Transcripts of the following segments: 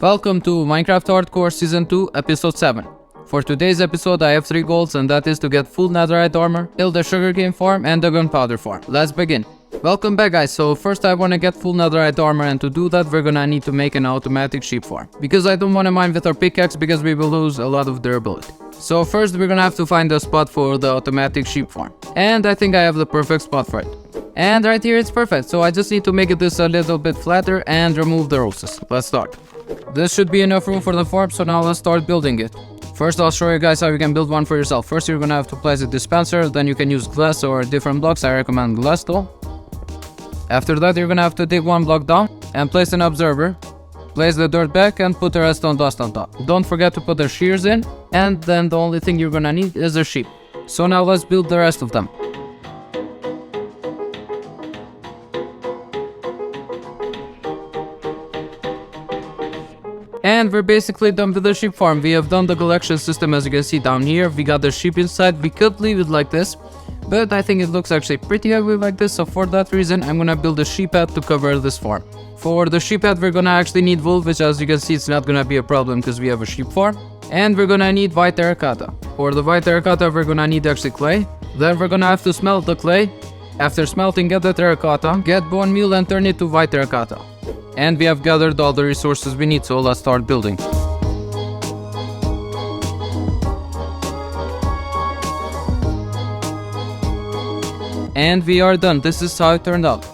Welcome to Minecraft Hardcore Season 2, Episode 7. For today's episode I have 3 goals, and that is to get full netherite armor, build a sugarcane farm and a gunpowder farm. Let's begin. Welcome back guys, so first I wanna get full netherite armor, and to do that we're gonna need to make an automatic sheep farm. Because I don't wanna mine with our pickaxe because we will lose a lot of durability. So first we're gonna have to find a spot for the automatic sheep farm. And I think I have the perfect spot for it. And right here it's perfect, so I just need to make this a little bit flatter and remove the roses. Let's start. This should be enough room for the farm, so now let's start building it. First I'll show you guys how you can build one for yourself. First you're gonna have to place a dispenser, then you can use glass or different blocks. I recommend glass though. After that you're gonna have to dig 1 block down and place an observer. Place the dirt back and put the redstone dust on top. Don't forget to put the shears in, and then the only thing you're gonna need is a sheep. So now let's build the rest of them. And we're basically done with the sheep farm. We have done the collection system, as you can see down here. We got the sheep inside. We could leave it like this, but I think it looks actually pretty ugly like this, so for that reason I'm gonna build a sheep head to cover this farm. For the sheep head we're gonna actually need wool, which as you can see it's not gonna be a problem because we have a sheep farm. And we're gonna need white terracotta. For the white terracotta we're gonna need actually clay. Then we're gonna have to smelt the clay. After smelting, get the terracotta, get bone meal and turn it to white terracotta. And we have gathered all the resources we need, so let's start building. And we are done. This is how it turned out.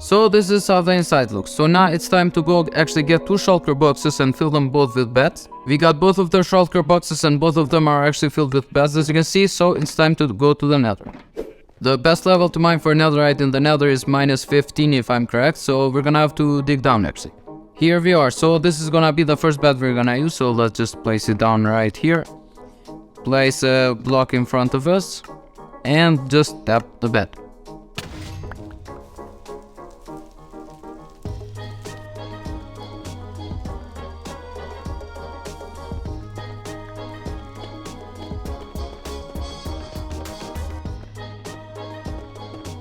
So this is how the inside looks. So now it's time to go actually get 2 shulker boxes and fill them both with beds. We got both of the shulker boxes and both of them are actually filled with beds, as you can see, so it's time to go to the nether. The best level to mine for netherite in the nether is -15 if I'm correct, so we're gonna have to dig down actually. Here we are, so this is gonna be the first bed we're gonna use, so let's just place it down right here. Place a block in front of us and just tap the bed.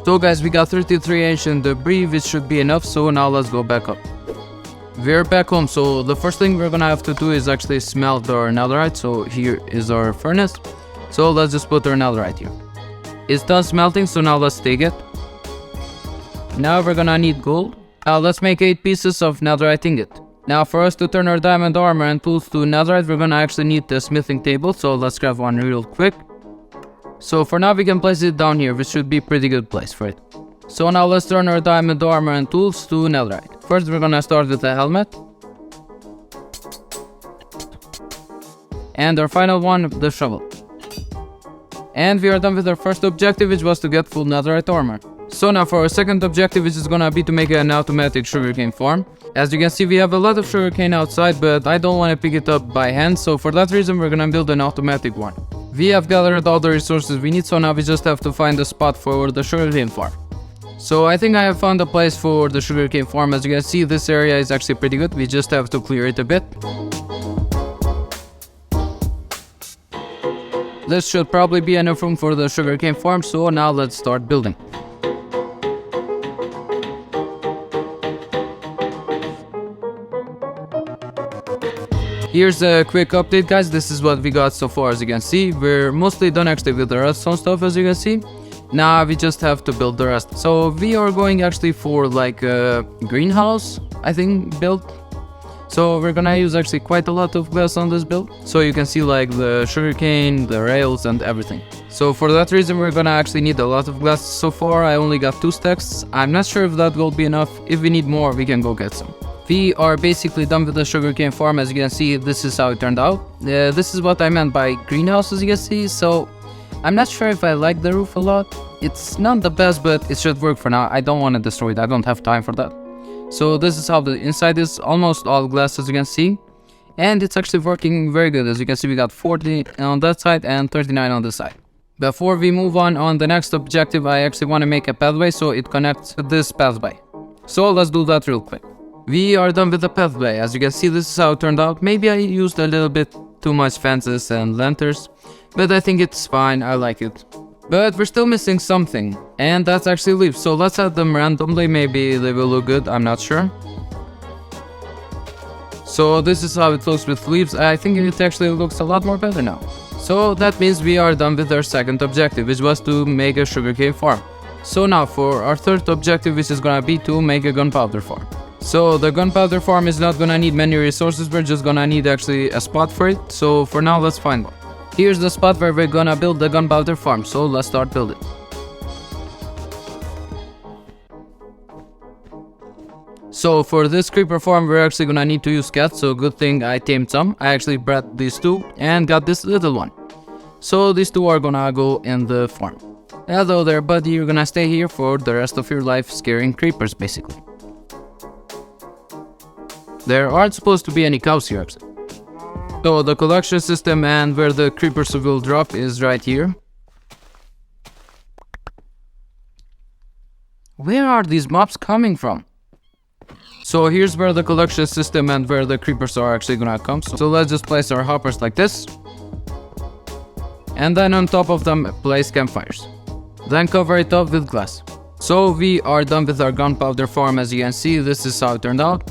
So guys, we got 33 ancient debris, which should be enough, so now let's go back up. We're back home, so the first thing we're gonna have to do is actually smelt our netherite. So here is our furnace, so let's just put our netherite here. It's done smelting, so now let's take it. Now we're gonna need gold. Now let's make 8 pieces of netherite ingot. Now for us to turn our diamond armor and tools to netherite, we're gonna actually need the smithing table, so let's grab one real quick. So for now we can place it down here, which should be a pretty good place for it. So now let's turn our diamond armor and tools to netherite. First we're gonna start with the helmet. And our final one, the shovel. And we are done with our first objective, which was to get full netherite armor. So now for our second objective, which is gonna be to make an automatic sugarcane farm. As you can see we have a lot of sugarcane outside, but I don't want to pick it up by hand, so for that reason we're gonna build an automatic one. We have gathered all the resources we need, so now we just have to find a spot for the sugarcane farm. So I think I have found a place for the sugarcane farm. As you can see, this area is actually pretty good. We just have to clear it a bit. This should probably be enough room for the sugarcane farm, so now let's start building. Here's a quick update guys, this is what we got so far. As you can see, we're mostly done actually with the redstone stuff, as you can see. Now we just have to build the rest. So we are going actually for like a greenhouse, I think, build. So we're gonna use actually quite a lot of glass on this build. So you can see like the sugarcane, the rails and everything. So for that reason we're gonna actually need a lot of glass. So far I only got 2 stacks. I'm not sure if that will be enough. If we need more we can go get some. We are basically done with the sugarcane farm. As you can see, this is how it turned out. This is what I meant by greenhouse, as you can see. So I'm not sure if I like the roof a lot. It's not the best, but it should work for now. I don't want to destroy it, I don't have time for that. So this is how the inside is, almost all glass, as you can see. And it's actually working very good. As you can see, we got 40 on that side and 39 on this side. Before we move on the next objective, I actually want to make a pathway so it connects to this pathway. So let's do that real quick. We are done with the pathway. As you can see, this is how it turned out. Maybe I used a little bit too much fences and lanterns, but I think it's fine, I like it. But we're still missing something, and that's actually leaves. So let's add them randomly, maybe they will look good, I'm not sure. So this is how it looks with leaves. I think it actually looks a lot more better now. So that means we are done with our second objective, which was to make a sugarcane farm. So now for our third objective, which is gonna be to make a gunpowder farm. So the gunpowder farm is not gonna need many resources, we're just gonna need actually a spot for it. So for now, let's find one. Here's the spot where we're gonna build the gunpowder farm, so let's start building. So for this creeper farm, we're actually gonna need to use cats, so good thing I tamed some. I actually bred these two and got this little one. So these two are gonna go in the farm. Hello there, buddy, you're gonna stay here for the rest of your life scaring creepers, basically. There aren't supposed to be any cows here, actually. So the collection system and where the creepers will drop is right here. Where are these mobs coming from? So here's where the collection system and where the creepers are actually gonna come. So let's just place our hoppers like this. And then on top of them place campfires. Then cover it up with glass. So we are done with our gunpowder farm. As you can see, this is how it turned out.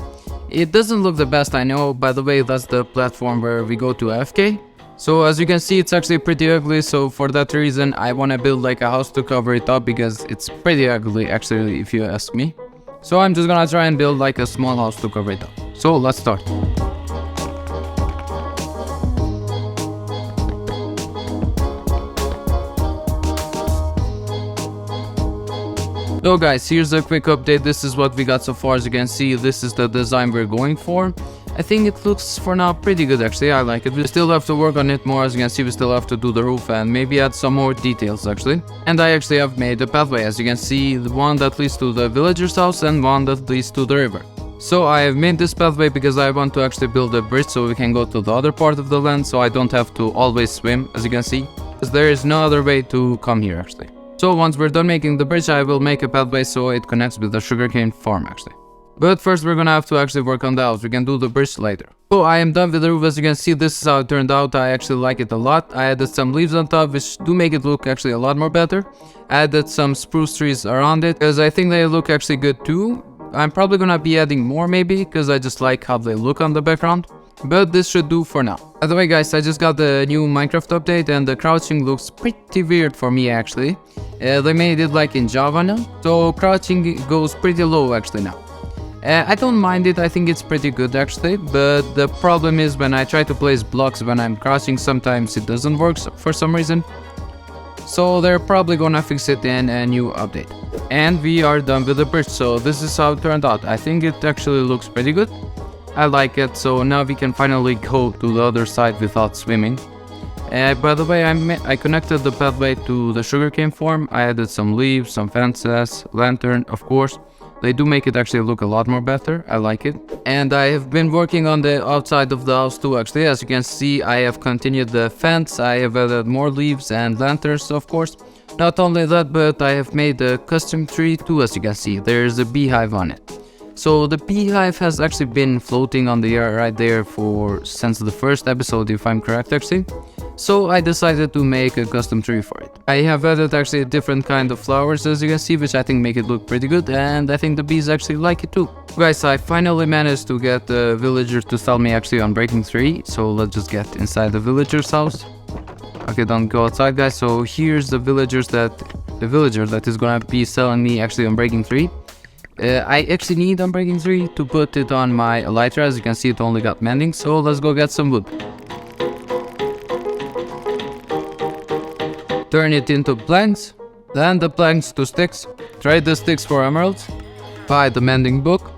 It doesn't look the best, I know. By the way, that's the platform where we go to AFK. So as you can see, it's actually pretty ugly. So for that reason, I want to build like a house to cover it up because it's pretty ugly actually, if you ask me. So I'm just gonna try and build like a small house to cover it up. So let's start. So guys, here's a quick update. This is what we got so far. As you can see, this is the design we're going for. I think it looks for now pretty good actually. I like it. We still have to work on it more. As you can see, we still have to do the roof and maybe add some more details actually. And I actually have made a pathway. As you can see, the one that leads to the villager's house and one that leads to the river. So I have made this pathway because I want to actually build a bridge so we can go to the other part of the land, so I don't have to always swim, as you can see, because there is no other way to come here actually. So once we're done making the bridge, I will make a pathway so it connects with the sugarcane farm actually. But first we're gonna have to actually work on the house. We can do the bridge later. So I am done with the roof. As you can see, this is how it turned out. I actually like it a lot. I added some leaves on top, which do make it look actually a lot more better. I added some spruce trees around it because I think they look actually good too. I'm probably gonna be adding more maybe because I just like how they look on the background. But this should do for now. By the way guys, I just got the new Minecraft update and the crouching looks pretty weird for me actually. They made it like in Java now, so crouching goes pretty low actually now. I don't mind it, I think it's pretty good actually, but the problem is when I try to place blocks when I'm crouching, sometimes it doesn't work for some reason. So they're probably gonna fix it in a new update. And we are done with the bridge, so this is how it turned out. I think it actually looks pretty good. I like it, so now we can finally go to the other side without swimming. By the way, I connected the pathway to the sugarcane farm. I added some leaves, some fences, lantern, of course. They do make it actually look a lot more better. I like it. And I have been working on the outside of the house too actually. As you can see, I have continued the fence. I have added more leaves and lanterns, of course. Not only that, but I have made a custom tree too. As you can see, there's a beehive on it. So the beehive has actually been floating on the air right there since the first episode, if I'm correct actually. So I decided to make a custom tree for it. I have added actually a different kind of flowers, as you can see, which I think make it look pretty good, and I think the bees actually like it too. Guys, I finally managed to get the villager to sell me actually on Breaking 3, so let's just get inside the villager's house. Okay, don't go outside guys. So here's the villager that is gonna be selling me actually on Breaking 3. I actually need on Breaking 3 to put it on my elytra. As you can see, it only got mending, so let's go get some wood. Turn it into planks, then the planks to sticks, trade the sticks for emeralds, buy the mending book,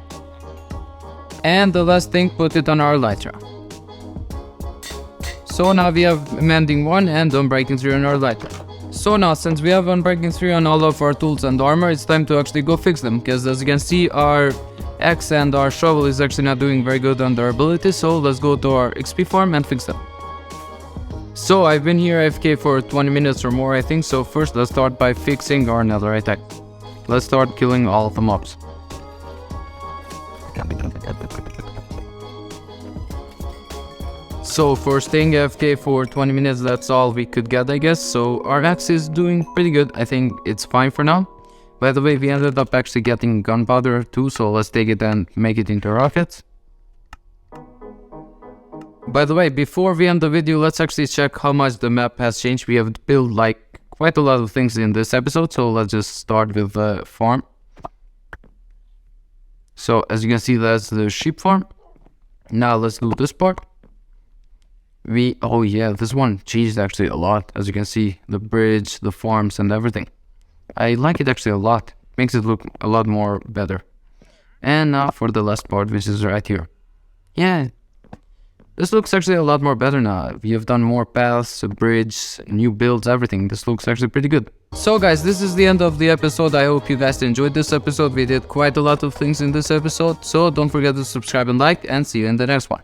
and the last thing, put it on our elytra. So now we have mending 1 and unbreaking 3 on our elytra. So now, since we have unbreaking 3 on all of our tools and armor, it's time to actually go fix them, because as you can see, our axe and our shovel is actually not doing very good on their ability, so let's go to our XP farm and fix them. So I've been here AFK for 20 minutes or more I think, so first let's start by fixing our netherite attack. Let's start killing all of the mobs. So for staying AFK for 20 minutes, that's all we could get I guess, so our axe is doing pretty good. I think it's fine for now. By the way, we ended up actually getting gunpowder too, so let's take it and make it into rockets. By the way, before we end the video, let's actually check how much the map has changed. We have built like quite a lot of things in this episode, so let's just start with the farm. So as you can see, that's the sheep farm. Now let's do this part. Oh yeah, this one changed actually a lot. As you can see, the bridge, the farms and everything. I like it actually a lot. Makes it look a lot more better. And now for the last part, which is right here. Yeah, this looks actually a lot more better now. We have done more paths, a bridge, new builds, everything. This looks actually pretty good. So guys, this is the end of the episode. I hope you guys enjoyed this episode. We did quite a lot of things in this episode. So don't forget to subscribe and like, and see you in the next one.